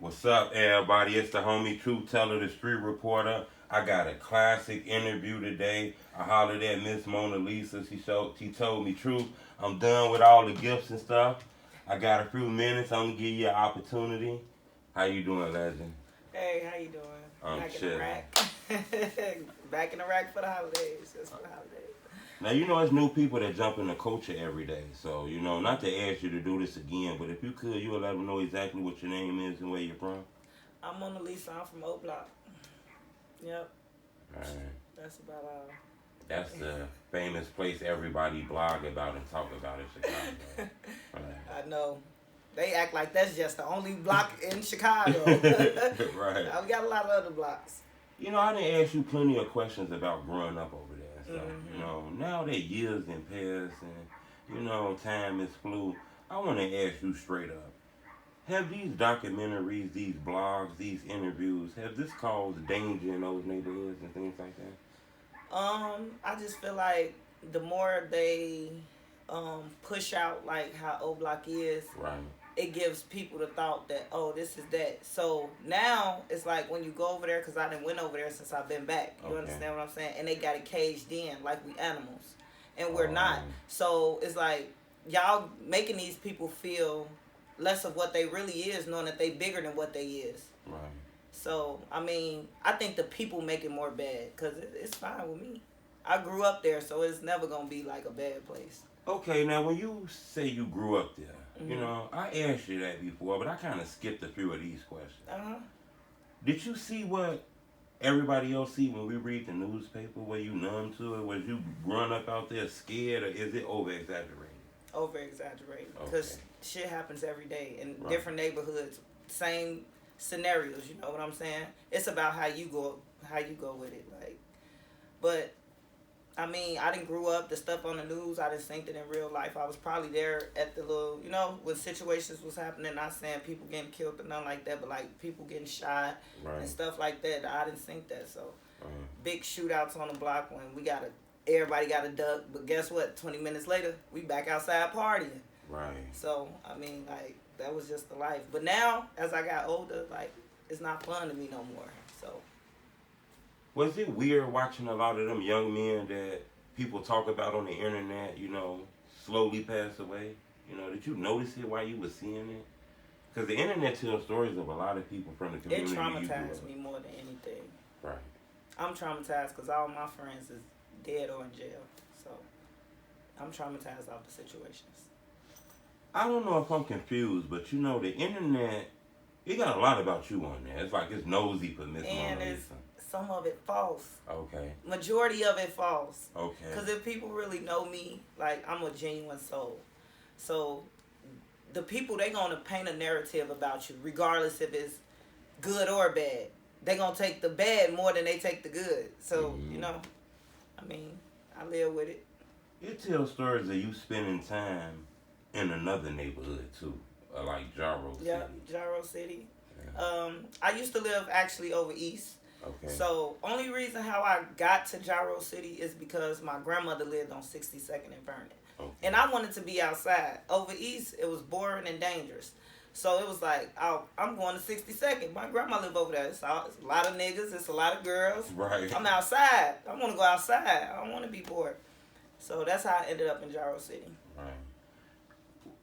What's up, everybody? It's the homie Truth Teller, the street reporter. I got a classic interview today. I hollered at Miss Mona Lisa. She told me, Truth, I'm done with all the gifts and stuff. I got a few minutes. I'm gonna give you an opportunity. How you doing, legend? Hey, how you doing? I'm Back in the rack. Back in the rack for the holidays. Just for the holidays. Now, you know, it's new people that jump into culture every day. So, you know, not to ask you to do this again, but if you could, you would let them know exactly what your name is and where you're from. I'm Mona Lisa. I'm from Oblock. Yep. All right. That's about all. That's the famous place everybody blog about and talk about in Chicago. Right. I know. They act like that's just the only block in Chicago. Right. Now, we got a lot of other blocks. You know, I didn't ask you plenty of questions about growing up over there and stuff. Mm-hmm. You know, now that years in passed and, you know, time is flew, I want to ask you straight up. Have these documentaries, these blogs, these interviews, have this caused danger in those neighborhoods and things like that? I just feel like the more they push out like how Oblock is, right, it gives people the thought that, oh, this is that. So now it's like when you go over there, because I done went over there since I've been back. You understand what I'm saying? And they got it caged in like we animals, and we're not. So it's like y'all making these people feel less of what they really is, knowing that they bigger than what they is. Right. So, I mean, I think the people make it more bad, because it's fine with me. I grew up there, so it's never going to be like a bad place. Okay, now when you say you grew up there, Mm-hmm. you know, I asked you that before, but I kind of skipped a few of these questions. Uh-huh. Did you see what everybody else see when we read the newspaper? Were you numb to it? Was you growing up out there scared, or is it over-exaggerated? Over-exaggerated, because shit happens every day in Right. different neighborhoods, same scenarios, you know what I'm saying? It's about how you go with it, like. But I mean, I didn't grew up the stuff on the news. I didn't think that in real life. I was probably there at the little, you know, when situations was happening. Not saying people getting killed or nothing like that, but like people getting shot and stuff like that. I didn't think that. So big shootouts on the block when everybody got a duck. But guess what? 20 minutes later, we back outside partying. Right. So I mean, like, that was just the life. But now, as I got older, like, it's not fun to me no more. So. Was it weird watching a lot of them young men that people talk about on the internet, you know, slowly pass away? You know, did you notice it while you were seeing it? Because the internet tells stories of a lot of people from the community. It traumatized me more than anything. Right. I'm traumatized because all my friends is dead or in jail. So, I'm traumatized off the situations. I don't know if I'm confused, but you know, the internet, it got a lot about you on there. It's like it's nosy for Miss Mona Lisa. Some of it false. Okay. Majority of it false. Okay. Because if people really know me, like, I'm a genuine soul. So, the people, they going to paint a narrative about you, regardless if it's good or bad. They going to take the bad more than they take the good. So, you know, I mean, I live with it. It tells stories of you spending time in another neighborhood too, like Jarrow City. Yeah, Jarrow City. Yeah. I used to live actually over east. Okay. So only reason how I got to Jarrow City is because my grandmother lived on 62nd and Vernon. Okay. And I wanted to be outside. Over east, it was boring and dangerous. So it was like, I'm going to 62nd. My grandma lived over there. It's a lot of niggas. It's a lot of girls. Right. I'm outside. I want to go outside. I don't want to be bored. So that's how I ended up in Jarrow City. Right.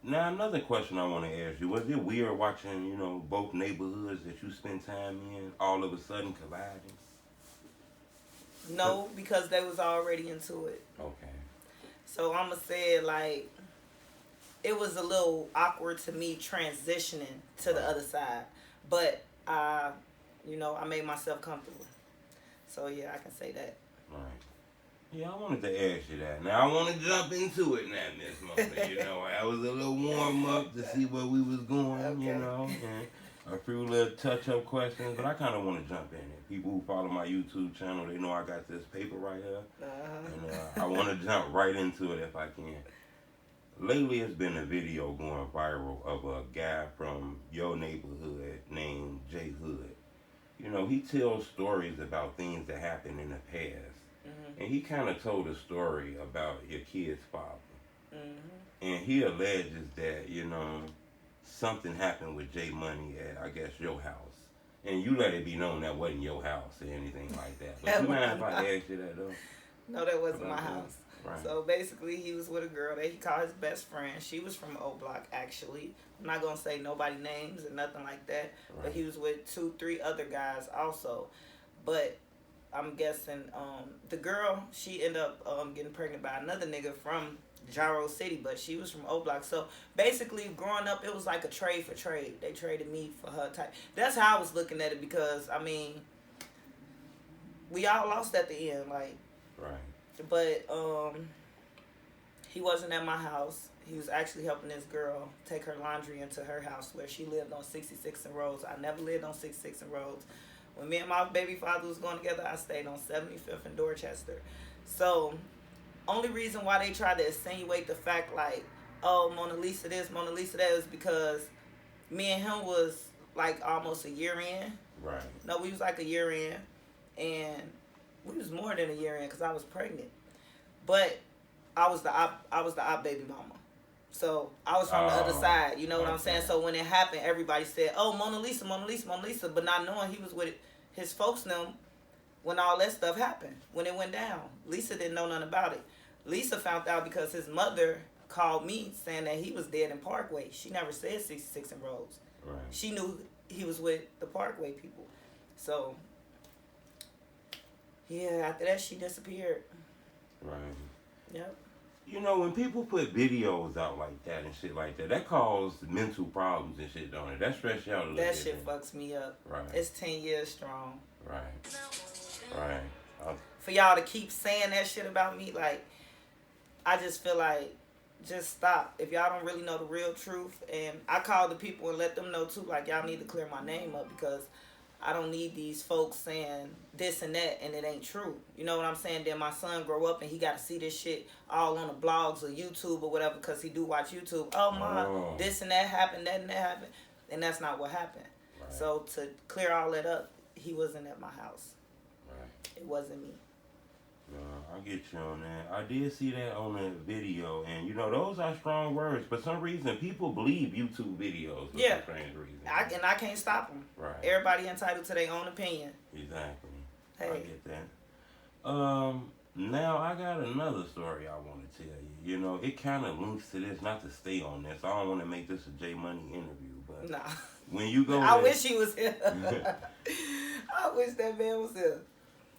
Now, another question I want to ask you. Was it weird watching, you know, both neighborhoods that you spend time in all of a sudden colliding? No, because they was already into it. Okay. So I'm going to say it like, it was a little awkward to me transitioning to the other side. But, you know, I made myself comfortable. So, yeah, I can say that. Right. Yeah, I wanted to ask you that. Now, I want to jump into it now, Miss Mona. You know, I was a little warm-up to see where we was going, you know, and a few little touch-up questions, but I kind of want to jump in it. People who follow my YouTube channel, they know I got this paper right here, and I want to jump right into it if I can. Lately, it's been a video going viral of a guy from your neighborhood named J Hood. You know, he tells stories about things that happened in the past. And he kind of told a story about your kid's father. And he alleges that, you know, something happened with JMoney at, I guess, your house. And you let it be known that wasn't your house or anything like that. But you mind if I ask you that, though? No, that wasn't my About that? house. Right. So basically, he was with a girl that he called his best friend. She was from Oblock, actually. I'm not gonna say nobody names or nothing like that. Right. But he was with 2-3 other guys also. But I'm guessing the girl, she ended up getting pregnant by another nigga from Gyro City, but she was from Oblock. So basically, growing up, it was like a trade for trade. They traded me for her type. That's how I was looking at it because I mean, we all lost at the end, like. Right. But he wasn't at my house. He was actually helping this girl take her laundry into her house where she lived on 66 and Rhodes. I never lived on 66 and Rhodes. When me and my baby father was going together, I stayed on 75th and Dorchester. So, only reason why they tried to insinuate the fact like, oh, Mona Lisa this, Mona Lisa that is because me and him was like almost a year in. Right. No, we was like a year in. And we was more than a year in because I was pregnant. But I was the op baby mama. So I was from the other side, you know what I'm saying? So when it happened, everybody said, oh, Mona Lisa, Mona Lisa, Mona Lisa. But not knowing he was with his folks now when all that stuff happened, when it went down. Lisa didn't know nothing about it. Lisa found out because his mother called me saying that he was dead in Parkway. She never said 66 and Rhodes. Right. She knew he was with the Parkway people. So, yeah, after that, she disappeared. Right. Yep. You know, when people put videos out like that and shit like that, that causes mental problems and shit, don't it? That stress you out a little bit. That shit fucks me up. Right. It's 10 years strong. Right. Right. For y'all to keep saying that shit about me, like, I just feel like, just stop. If y'all don't really know the real truth, and I call the people and let them know too, like, y'all need to clear my name up because I don't need these folks saying this and that and it ain't true. You know what I'm saying? Then my son grow up and he got to see this shit all on the blogs or YouTube or whatever because he do watch YouTube. Oh, my, this and that happened, that and that happened. And that's not what happened. Right. So to clear all that up, he wasn't at my house. Right. It wasn't me. No, I get you on that. I did see that on the video, and you know those are strong words. For some reason, people believe YouTube videos. For some strange reason. I can't stop them. Right. Everybody entitled to their own opinion. Exactly. Hey. I get that. Now I got another story I want to tell you. You know, it kind of links to this. Not to stay on this. I don't want to make this a JMoney interview, but nah. When you go, I wish he was here. I wish that man was here.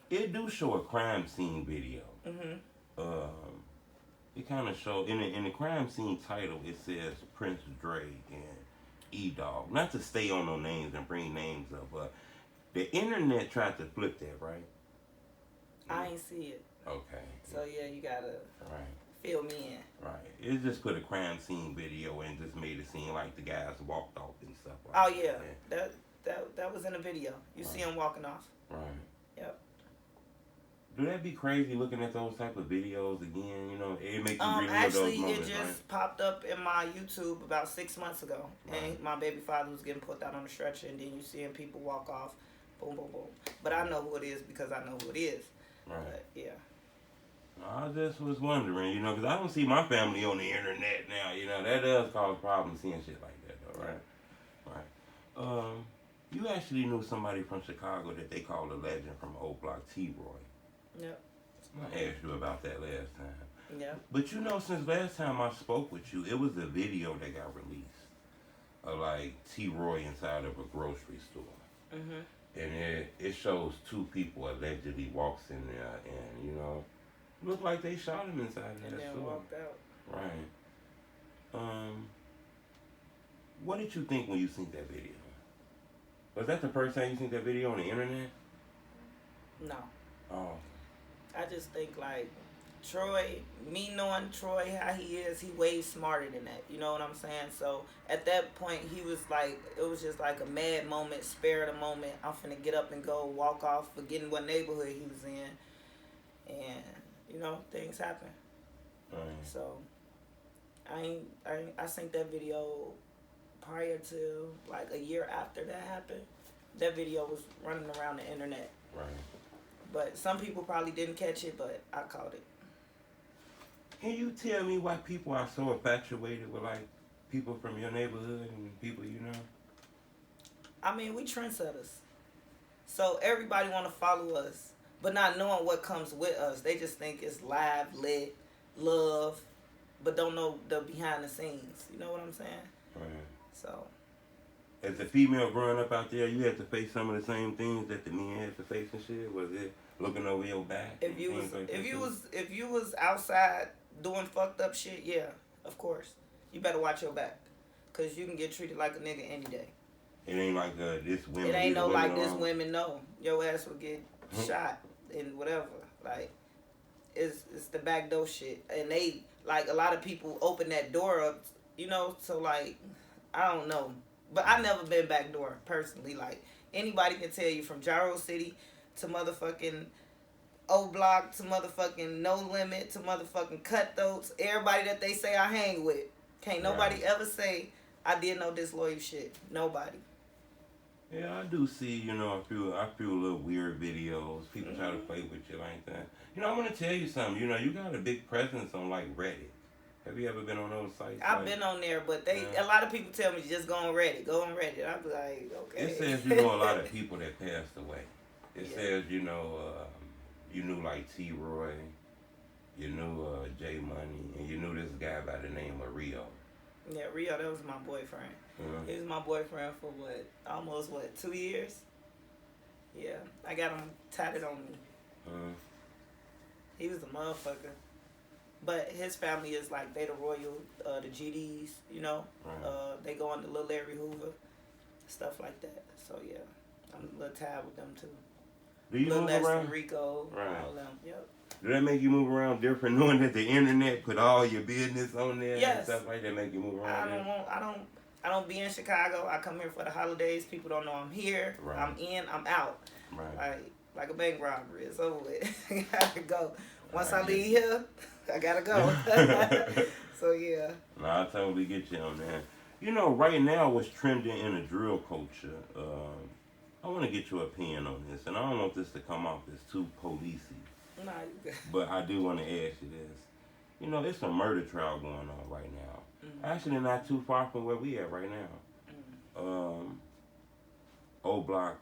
It do show a crime scene video. Mm-hmm. It kind of show in the crime scene title. It says Prince Dre and E-Dog. Not to stay on no names and bring names up, but the internet tried to flip that, right? I ain't see it. Okay. So yeah, you gotta fill me in. Right. It just put a crime scene video and just made it seem like the guys walked off and stuff like that. Oh yeah, that was in the video. You see him walking off. Right. Yep. Do that be crazy looking at those type of videos again? You know, it makes you relive actually, those moments, it just popped up in my YouTube about 6 months ago. Right. And my baby father was getting put out on the stretcher, and then you seeing people walk off, boom, boom, boom. But I know who it is because I know who it is. Right. But, yeah. I just was wondering, you know, because I don't see my family on the internet now. You know, that does cause problems seeing shit like that, though, right? Right. You actually knew somebody from Chicago that they called a legend from Oblock, T-Roy. Yep. I asked you about that last time. Yeah. But you know, since last time I spoke with you, it was a video that got released of like T-Roy inside of a grocery store. Mm-hmm. And it shows two people allegedly walks in there and, you know, looked like they shot him inside of that store. And then walked out. Right. What did you think when you seen that video? Was that the first time you seen that video on the internet? No. Oh. I just think like Troy, me knowing Troy how he is, he way smarter than that. You know what I'm saying? So at that point he was like, it was just like a mad moment, spare of the moment. I'm finna get up and go, walk off, forgetting what neighborhood he was in. And, you know, things happen. Right. So I seen that video prior to like a year after that happened. That video was running around the internet. Right. But some people probably didn't catch it, but I caught it. Can you tell me why people are so infatuated with like people from your neighborhood and people you know? I mean, we trendsetters. So everybody want to follow us, but not knowing what comes with us. They just think it's live, lit, love, but don't know the behind the scenes. You know what I'm saying? Right. So. As a female growing up out there, you had to face some of the same things that the men had to face and shit. Was it looking over your back? If you was outside doing fucked up shit, yeah, of course. You better watch your back, cause you can get treated like a nigga any day. It ain't like this women. It ain't no like this women. No, your ass will get shot and whatever. Like, it's the back door shit, and they like a lot of people open that door up, you know. So like, I don't know, but I never been back door personally. Like anybody can tell you from Gyro City to motherfucking Oblock to motherfucking No Limit to motherfucking Cutthroats. Everybody that they say I hang with, can't nobody ever say I did no disloyal shit. Nobody. Yeah, I do see, you know, I feel little weird videos. People try to play with you like that. You know, I want to tell you something. You know, you got a big presence on, like, Reddit. Have you ever been on those sites? I've been on there, but a lot of people tell me just go on Reddit. Go on Reddit. I be like, okay. It says you know a lot of people that passed away. It says, you know, you knew, like, T-Roy. You knew JMoney. And you knew this guy by the name of Rio. Yeah, Rio, that was my boyfriend. He was my boyfriend for almost 2 years? Yeah, I got him tatted on me. He was a motherfucker. But his family is like, they the royal, the GDs, you know? They go under Lil Larry Hoover, stuff like that. So yeah, I'm a little tired with them too. Do you move around? Rico, all them, yep. Do that make you move around different, knowing that the internet put all your business on there and stuff like that? Make you move around? I don't be in Chicago. I come here for the holidays. People don't know I'm here. Right. I'm in. I'm out. Right. Like a bank robbery. It's over with. I gotta go. Once I leave here, I gotta go. So yeah. No, I totally get you on that. You know, right now, what's trending in the drill culture? I want to get your opinion on this, and I don't want this to come off as too policey. Nah, you good. But I do want to ask you this. You know, there's a murder trial going on right now. Actually, not too far from where we at right now. Oblock,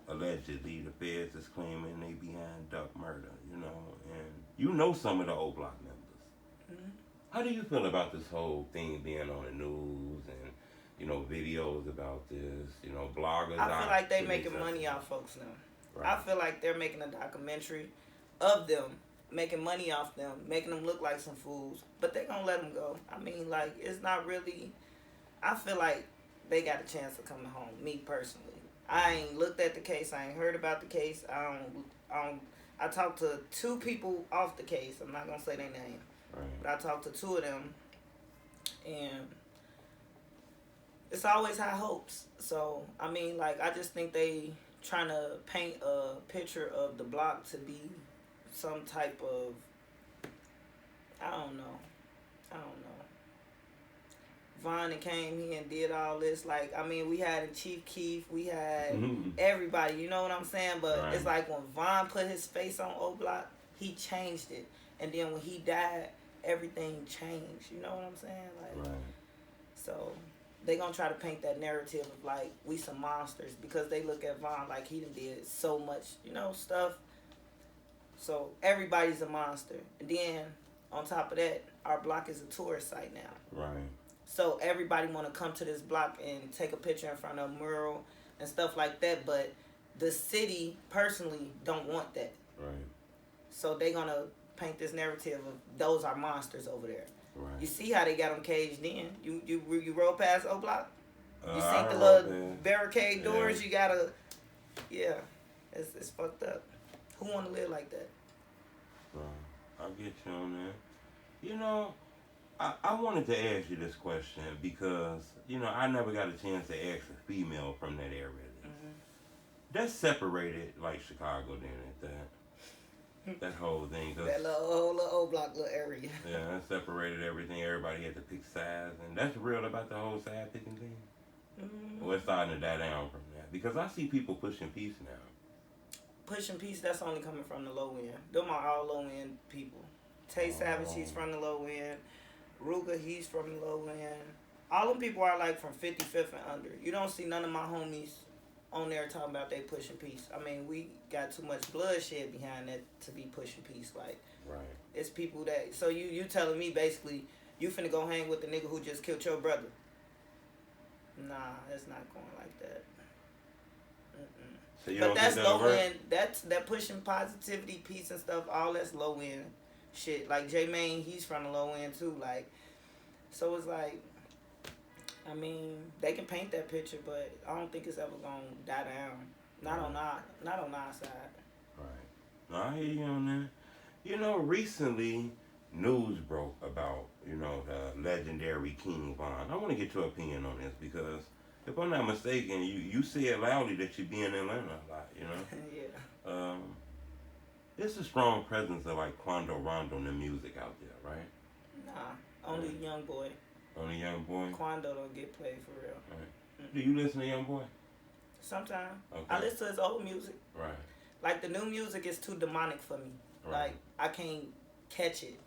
allegedly, the feds is claiming they behind Duck murder, you know, and you know some of the Oblock members. How do you feel about this whole thing being on the news and, you know, videos about this, you know, bloggers? I feel like they making money off folks now. Right. I feel like they're making a documentary of them, making money off them, making them look like some fools, but they gonna let them go. I mean, like, it's not really, I feel like they got a chance of coming home, me personally. I ain't looked at the case, I ain't heard about the case, I talked to 2 people off the case, I'm not gonna say their name, but I talked to 2 of them, and it's always high hopes. So, I mean, like, I just think they trying to paint a picture of the block to be some type of, I don't know. Von came here and did all this. Like, I mean, we had Chief Keef, we had everybody, you know what I'm saying? But it's like when Von put his face on Oblock, he changed it. And then when he died, everything changed. You know what I'm saying? Like, so they gonna try to paint that narrative of like, we some monsters, because they look at Von like he done did so much, you know, stuff. So everybody's a monster. And then on top of that, our block is a tourist site now. Right. So everybody want to come to this block and take a picture in front of a mural and stuff like that. But the city personally don't want that. Right. So they gonna paint this narrative of those are monsters over there. Right. You see how they got them caged in. You roll past Oblock. You see the little barricade doors. You gotta, it's fucked up. Who want to live like that? I'll get you on that. You know, I wanted to ask you this question because, you know, I never got a chance to ask a female from that area. That's separated like Chicago then at that whole thing. That whole little Oblock little area. Yeah, that separated everything. Everybody had to pick sides. And that's real about the whole side picking thing. Well, it's starting to die down from that. Because I see people pushing peace now. Pushing peace, that's only coming from the low end. Them are all low end people. Tay Savage, he's from the low end. Ruger, he's from the low end. All them people are like from 55th and under. You don't see none of my homies on there talking about they pushing peace. I mean, we got too much bloodshed behind that to be pushing peace. Like, right. It's people that. So you telling me basically you finna go hang with the nigga who just killed your brother? Nah, it's not going like that. So but that's low end. That pushing positivity, peace and stuff. All that's low end shit. Like JMoney, he's from the low end too. Like, so it's like, I mean, they can paint that picture, but I don't think it's ever gonna die down. Not on our side. Right. No, I hear you on that. You know, recently news broke about, you know, the legendary King Von. I want to get your opinion on this because if I'm not mistaken, you said loudly that you be in Atlanta a lot, you know? Yeah. It's a strong presence of like Quando Rondo and the music out there, right? Nah, only Young Boy. Only Young Boy? Quando don't get played for real. Right. Do you listen to Young Boy? Sometimes. Okay. I listen to his old music. Right. Like the new music is too demonic for me. Right. Like I can't catch it.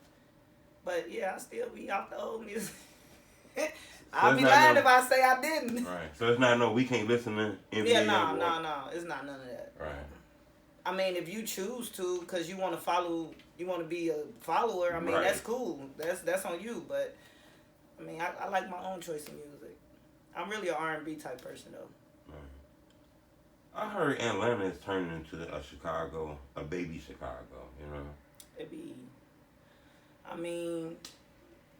But yeah, I still be off the old music. I'll be lying if I say I didn't. Right. So it's not we can't listen to NBA. Yeah, no. It's not none of that. Right. I mean, if you choose to, because you want to follow, you want to be a follower, I mean, that's cool. That's on you. But, I mean, I like my own choice of music. I'm really an R&B type person, though. I heard Atlanta is turning into a Chicago, a baby Chicago, you know? It be, I mean,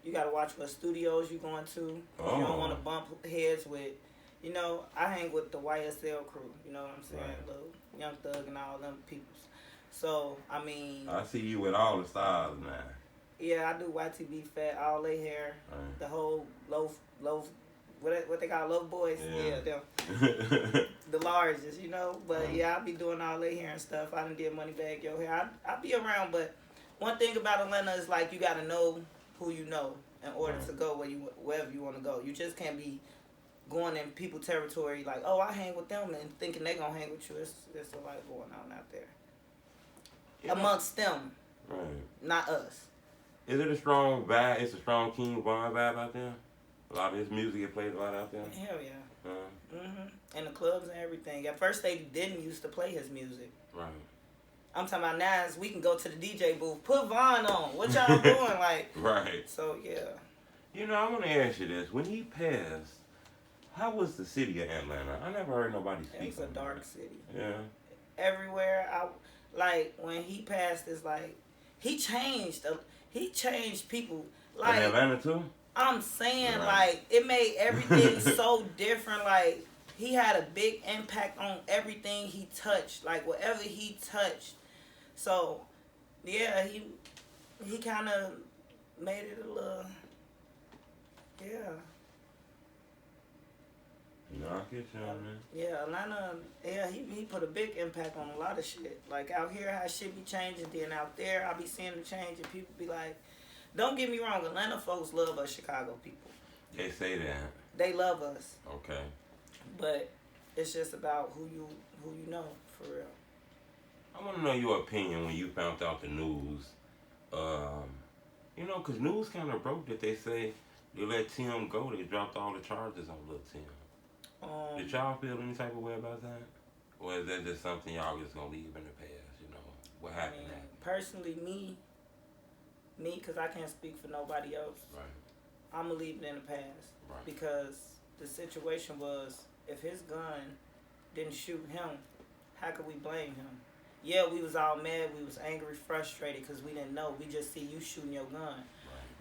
you got to watch what studios you going to. You don't want to bump heads with, you know, I hang with the YSL crew, you know what I'm saying? Right. Little Young Thug and all them people. So, I mean. I see you with all the styles now. Yeah, I do YTB fat, all they hair, the whole low, what they call low boys. Yeah, them. The largest, you know. But yeah, I be doing all their hair and stuff. I done did Money Bag Your Hair. I be around, but one thing about Atlanta is like you gotta know who you know in order to go wherever you want to go. You just can't be going in people territory like, oh, I hang with them and thinking they gonna hang with you. It's a lot going on out there amongst them, not us. Is it a strong vibe? It's a strong King Von vibe out there. A lot of his music get played a lot out there. Hell yeah. And the clubs and everything. At first they didn't used to play his music. Right. I'm talking about now is we can go to the DJ booth, put Von on. What y'all doing? Like. Right. So yeah. You know, I want to ask you this: when he passed, how was the city of Atlanta? I never heard nobody speak. It was a dark city. Yeah. Everywhere like when he passed, it's like he changed people. Like in Atlanta too. I'm saying, like, it made everything so different. Like, he had a big impact on everything he touched. Like, whatever he touched. So, yeah, he kind of made it a little, yeah. No, I get you on that. Yeah, Atlanta, yeah, he put a big impact on a lot of shit. Like, out here, how shit be changing. Then out there, I be seeing the change, and people be like, don't get me wrong, Atlanta folks love us Chicago people. They say that. They love us. Okay. But it's just about who you know, for real. I want to know your opinion when you found out the news. You know, because news kind of broke that they say they let Tim go. They dropped all the charges on LulTim. Did y'all feel any type of way about that? Or is that just something y'all just going to leave in the past, you know? What happened? Personally, me, because I can't speak for nobody else. Right. I'm going to leave it in the past. Right. Because the situation was, if his gun didn't shoot him, how could we blame him? Yeah, we was all mad. We was angry, frustrated because we didn't know. We just see you shooting your gun. Right.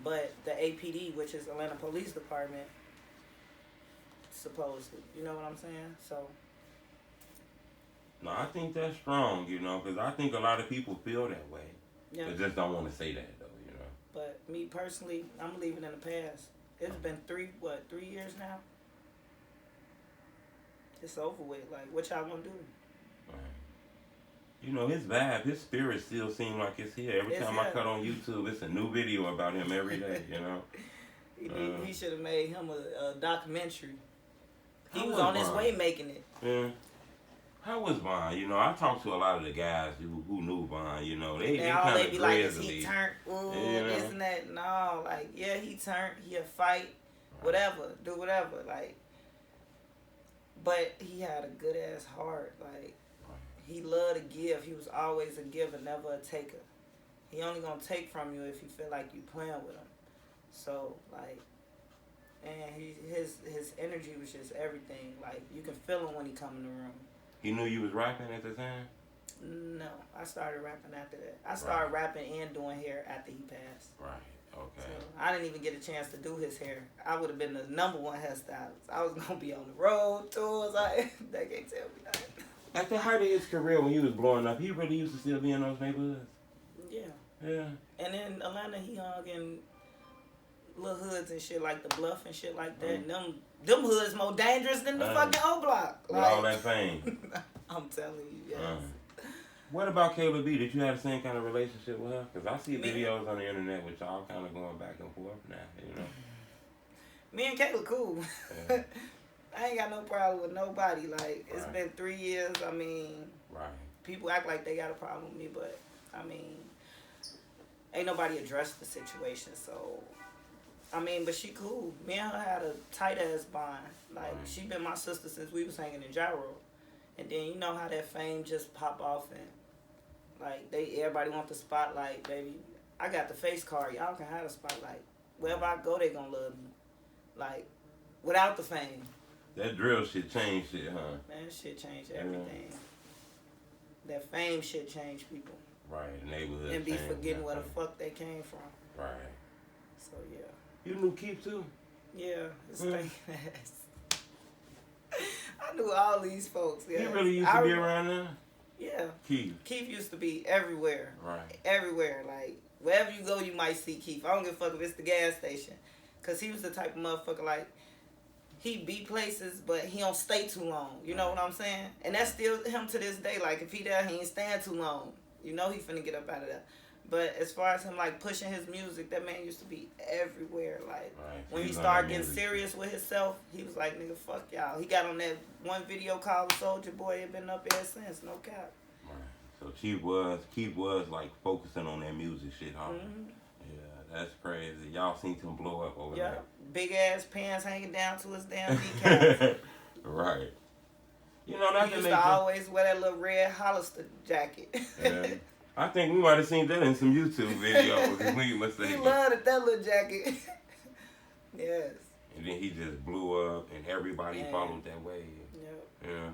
But the APD, which is Atlanta Police Department, supposedly. You know what I'm saying? So. No, I think that's strong, you know, because I think a lot of people feel that way. Yeah. They just don't want to say that, though, you know. But me personally, I'm leaving in the past. It's been 3 years now? It's over with. Like, what y'all gonna do? Right. You know, his vibe, his spirit still seems like it's here. Every time I cut on YouTube, it's a new video about him every day, you know. He should have made him a documentary. He was on his way making it. Yeah. How was Von? You know, I talked to a lot of the guys who knew Von, you know. They kind of be like, is he turned? Ooh, this and that. No, like, yeah, he turned. He'll fight. whatever, do whatever, like. But he had a good ass heart, like. He loved to give. He was always a giver, never a taker. He only gonna take from you if you feel like you playing with him. So like, and his energy was just everything. Like you can feel him when he come in the room. He knew you was rapping at the time? No, I started rapping after that. I started rapping and doing hair after he passed. Right. Okay. So I didn't even get a chance to do his hair. I would have been the #1 hairstylist. I was gonna be on the road tours. They can't tell me nothing. At the height of his career, when he was blowing up, he really used to still be in those neighborhoods. Yeah. Yeah. And in Atlanta, he hung in little hoods and shit like the Bluff and shit like that. And them hoods more dangerous than the fucking Oblock. With all that fame. I'm telling you, yes. What about Kayla B? Did you have the same kind of relationship with her? Because I see videos on the internet with y'all kind of going back and forth now, you know? Me and Kayla cool. Yeah. I ain't got no problem with nobody. Like, it's been 3 years. I mean, people act like they got a problem with me, but, I mean, ain't nobody addressed the situation, so... I mean, but she cool. Me and her had a tight-ass bond. Like, she been my sister since we was hanging in Gyro. And then you know how that fame just pop off and, like, everybody want the spotlight, baby. I got the face card. Y'all can have the spotlight. Wherever I go, they gonna love me. Like, without the fame. That drill shit changed shit, huh? Man, shit changed everything. Yeah. That fame shit changed people. Right, neighborhood. And be forgetting where the fuck they came from. Right. So, yeah. You knew Keef, too? Yeah, his thing ass. I knew all these folks. Yeah. He really used to be around there? Yeah. Keef. Keef used to be everywhere. Right. Everywhere. Like, wherever you go, you might see Keef. I don't give a fuck if it's the gas station. Because he was the type of motherfucker, like, he be places, but he don't stay too long. You know what I'm saying? And that's still him to this day. Like, if he there, he ain't staying too long. You know he finna get up out of there. But as far as him, like, pushing his music, that man used to be everywhere. Like, when he started getting serious with himself, he was like, nigga, fuck y'all. He got on that one video called Soldier Boy. It been up ever since. No cap. Right. So Keef was, like, focusing on that music shit, huh? Mm-hmm. Yeah, that's crazy. Y'all seen him blow up over there. Big ass pants hanging down to his damn kneecaps. Right. You know, that he used to always wear that little red Hollister jacket. Yeah. I think we might have seen that in some YouTube videos. He loved that little jacket. Yes. And then he just blew up, and everybody followed that wave. Yep. Yeah.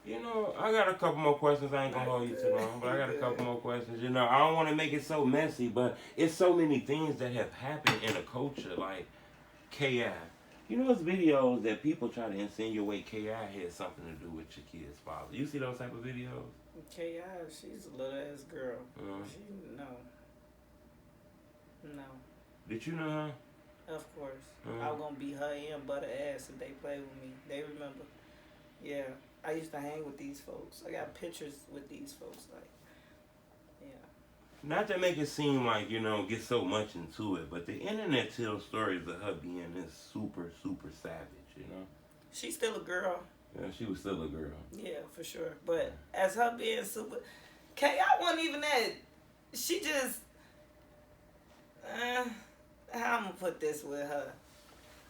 You know, I got a couple more questions. I ain't gonna hold you too long, but I got a couple more questions. You know, I don't want to make it so messy, but it's so many things that have happened in the culture, like K.I. You know, those videos that people try to insinuate K.I. had something to do with your kid's father. You see those type of videos? K.I., she's a little ass girl. No. Did you know her? Of course. I was gonna beat her and Butta ass if they play with me. They remember. Yeah. I used to hang with these folks. I got pictures with these folks. Like, yeah. Not to make it seem like, you know, get so much into it, but the internet tells stories of her being this super, super savage, you know? She's still a girl. Yeah, she was still a girl. Yeah, for sure. But as her being super... K.I. wasn't even that... She just... how I'm going to put this with her?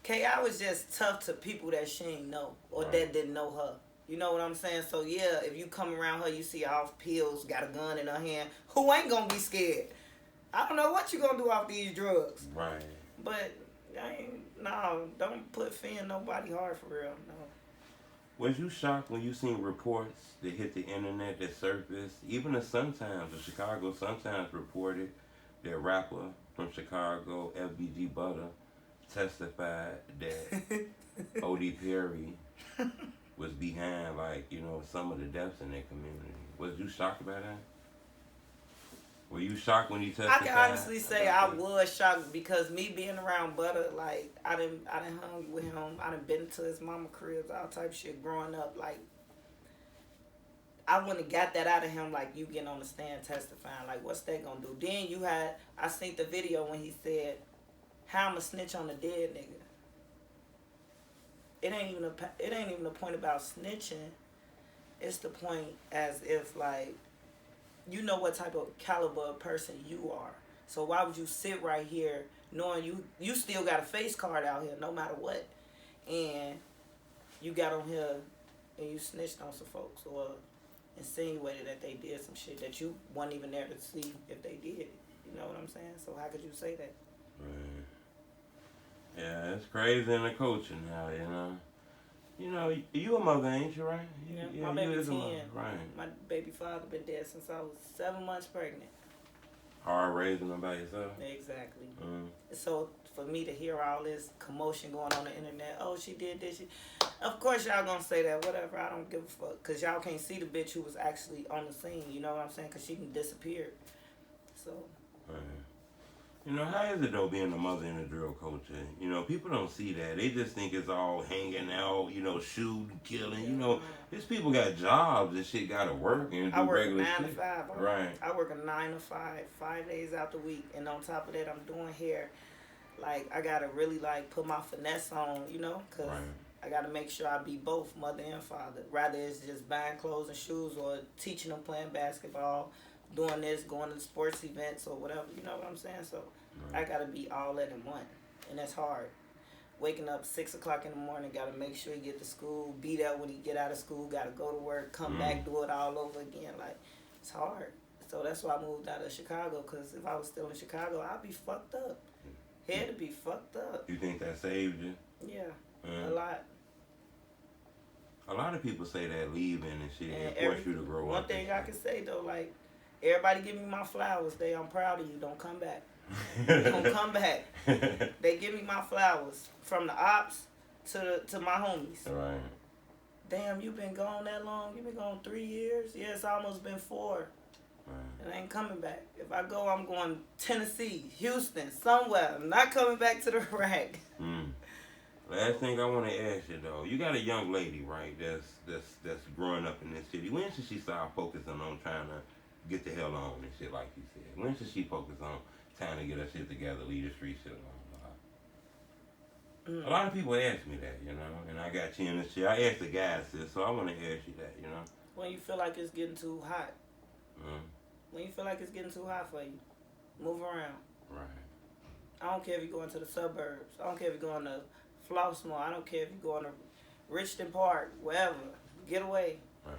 K.I. was just tough to people that she ain't know. Or that didn't know her. You know what I'm saying? So, yeah, if you come around her, you see her off pills, got a gun in her hand. Who ain't going to be scared? I don't know what you going to do off these drugs. Right. But, don't put fear in nobody hard for real. No. Was you shocked when you seen reports that hit the internet that surfaced? Even the Sun-Times, the Chicago Sun-Times reported that rapper from Chicago, FBG Butta, testified that O.D. Perry was behind, like, you know, some of the deaths in their community. Was you shocked about that? Were you shocked when he testified? I can honestly say I was shocked because me being around Butta, like, I done hung with him. I done been to his mama cribs, all type of shit growing up. Like, I wouldn't have got that out of him, like, you getting on the stand testifying. Like, what's that gonna do? Then I seen the video when he said, how I'm a snitch on a dead nigga. It ain't even the point about snitching. It's the point as if, like, you know what type of caliber of person you are. So why would you sit right here knowing you still got a face card out here no matter what, and you got on here and you snitched on some folks or insinuated that they did some shit that you weren't even there to see if they did it. You know what I'm saying? So how could you say that? Right. Yeah, it's crazy in the coaching now, you know. You know, you a mother, ain't you, right? Yeah, my baby 10. Right. My baby father been dead since I was 7 months pregnant. Hard raising them by yourself? Exactly. So for me to hear all this commotion going on the internet, oh, she did this, of course y'all gonna say that, whatever, I don't give a fuck. Because y'all can't see the bitch who was actually on the scene, you know what I'm saying? Because she done disappeared. So. Right. You know, how is it though being a mother and a drill culture? You know, people don't see that. They just think it's all hanging out, you know, shooting, killing. You know, these people got jobs and shit gotta work and do regular shit. I work 9 to 5. Right. I work a 9 to 5, 5 days out the week. And on top of that, I'm doing hair. Like, I gotta really, like, put my finesse on, you know? Because I gotta make sure I be both mother and father. Rather it's just buying clothes and shoes or teaching them playing basketball, doing this, going to sports events or whatever, you know what I'm saying? So I gotta be all that in one, and that's hard. Waking up 6 o'clock in the morning, gotta make sure you get to school, be there when you get out of school, gotta go to work, come back, do it all over again. Like, it's hard. So that's why I moved out of Chicago, because if I was still in Chicago, I'd be fucked up. Head to be fucked up. You think that saved you? Yeah, a lot. A lot of people say that leaving and shit and force you to grow up. One thing I can say though, like, everybody give me my flowers. I'm proud of you. Don't come back. Don't come back. They give me my flowers from the ops to my homies. Right. Damn, you been gone that long? You been gone 3 years? Yeah, it's almost been 4. Right. And I ain't coming back. If I go, I'm going Tennessee, Houston, somewhere. I'm not coming back to the rack. Last thing I want to ask you though, you got a young lady, right? That's growing up in this city. When should she start focusing on trying to get the hell on and shit, like you said? When should she focus on trying to get her shit together, leave the street shit alone? A lot of people ask me that, you know, and I got you in this shit. I asked the guys this, so I want to ask you that, you know. When you feel like it's getting too hot. When you feel like it's getting too hot for you, move around. Right. I don't care if you're going to the suburbs. I don't care if you're going to Flossmoor. I don't care if you're going to Richmond Park, wherever. Get away. Right.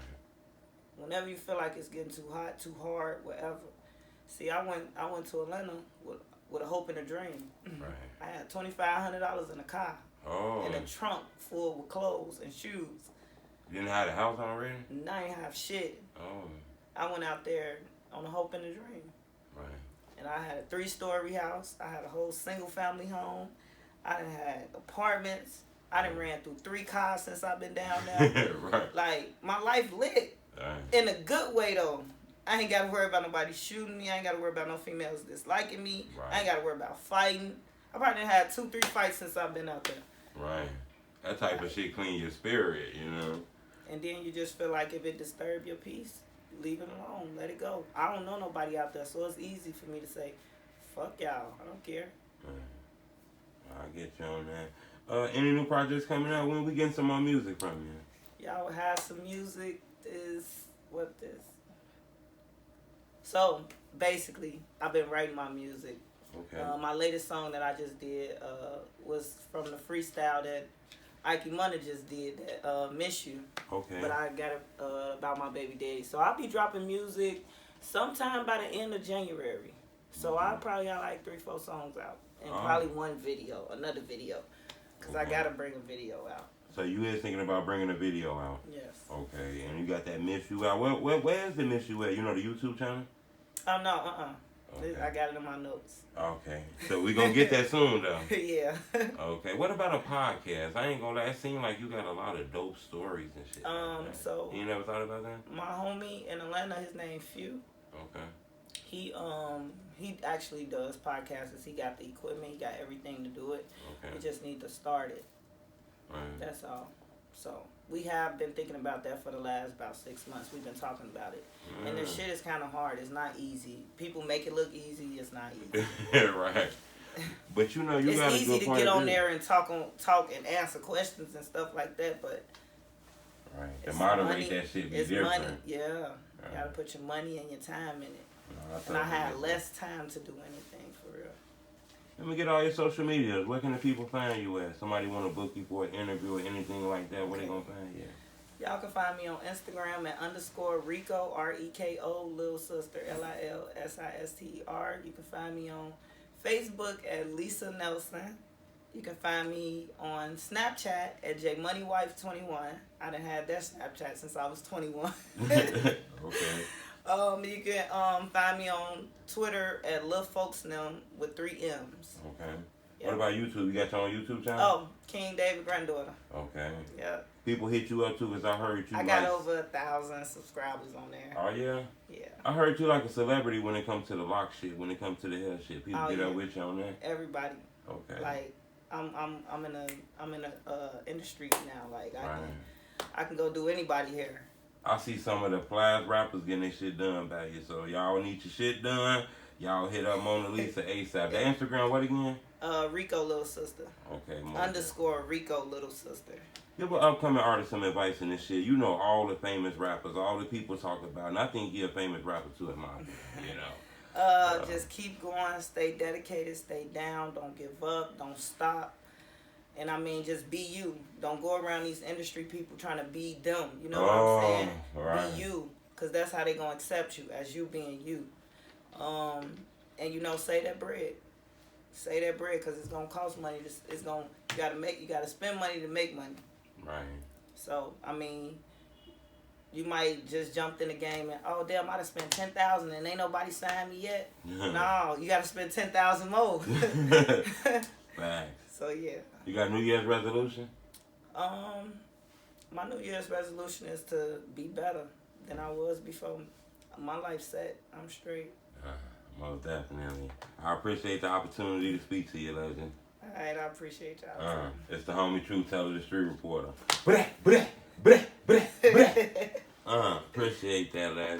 Whenever you feel like it's getting too hot, too hard, whatever. See, I went to Atlanta with a hope and a dream. Right. I had $2,500 in a car. Oh. In a trunk full with clothes and shoes. You didn't have a house already? No, I ain't have shit. Oh. I went out there on a hope and a dream. Right. And I had a 3-story house. I had a whole single family home. I done had apartments. I done ran through 3 cars since I've been down there. Right. Like, my life lit. Right. In a good way, though. I ain't got to worry about nobody shooting me. I ain't got to worry about no females disliking me. Right. I ain't got to worry about fighting. I probably had 2-3 fights since I've been out there. Right. That type of shit clean your spirit, you know. And then you just feel like if it disturb your peace, leave it alone. Let it go. I don't know nobody out there, so it's easy for me to say, fuck y'all. I don't care. I get you on that. Any new projects coming out? When we getting some more music from you? Y'all have some music. What this? So, basically, I've been writing my music. Okay. My latest song that I just did was from the freestyle that Money just did, that Miss You. Okay. But I got it about my baby daddy. So I'll be dropping music sometime by the end of January. So I'll probably got like 3-4 songs out. And probably another video. Because I got to bring a video out. So you is thinking about bringing a video out? Yes. Okay, and you got that Miss You out. Where is the Miss You at? You know the YouTube channel? Oh, no, Okay. I got it in my notes. Okay. So we gonna get that soon though. Yeah. Okay. What about a podcast? I ain't gonna lie, it seems like you got a lot of dope stories and shit. So you never thought about that? My homie in Atlanta, his name Few. Okay. He actually does podcasts. He got the equipment, he got everything to do it. Okay. He just need to start it. Right. That's all. So we have been thinking about that for the last about 6 months. We've been talking about it. And this shit is kind of hard. It's not easy. People make it look easy. It's not easy. Right. But you know, you got a good point of view. It's easy to get on there and talk and answer questions and stuff like that, but right. To moderate that shit be it's different. Money. Yeah. You got to put your money and your time in it. And I had less time to do anything for real. Let me get all your social media. Where can the people find you at? Somebody want to book you for an interview or anything like that, where they going to find you at? Y'all can find me on Instagram at _Rico, REKO, Lil Sister, LILSISTER. You can find me on Facebook at Lisa Nelson. You can find me on Snapchat at JMoneyWife21. I done had that Snapchat since I was 21. Okay. You can find me on Twitter at LilFolksNem with 3 M's. Okay. Yep. What about YouTube? You got your own YouTube channel? Oh, King David GrandDaughter. Okay. Yeah. People hit you up too, because I heard you. I got over 1,000 subscribers on there. Oh yeah. Yeah. I heard you like a celebrity when it comes to the lock shit. When it comes to the hair shit, people get up with you on that. Everybody. Okay. Like I'm in a industry now. Like Right. I can go do anybody hair. I see some of the flash rappers getting their shit done back here. So y'all need your shit done. Y'all hit up Mona Lisa ASAP. The Instagram, what again? Rico Little Sister. Okay. _Rico Little Sister. Give an upcoming artist some advice in this shit. You know all the famous rappers, all the people talk about, and I think you're a famous rapper too, in my opinion. You know. Just keep going, stay dedicated, stay down, don't give up, don't stop. And I mean, just be you. Don't go around these industry people trying to be them. You know what I'm saying? Right. Be you, because that's how they going to accept you, as you being you. And, you know, say that bread. Say that bread, because it's going to cost money. You got to spend money to make money. Right. So, I mean, you might just jumped in the game and, oh, damn, I done spent $10,000 and ain't nobody signed me yet. No, you got to spend $10,000 more. Facts. So, yeah. You got New Year's resolution? My New Year's resolution is to be better than I was before. My life's set. I'm straight. Most definitely. I appreciate the opportunity to speak to you, legend. All right, I appreciate y'all. It's the homie Truth Teller, the street reporter. Appreciate that, legend.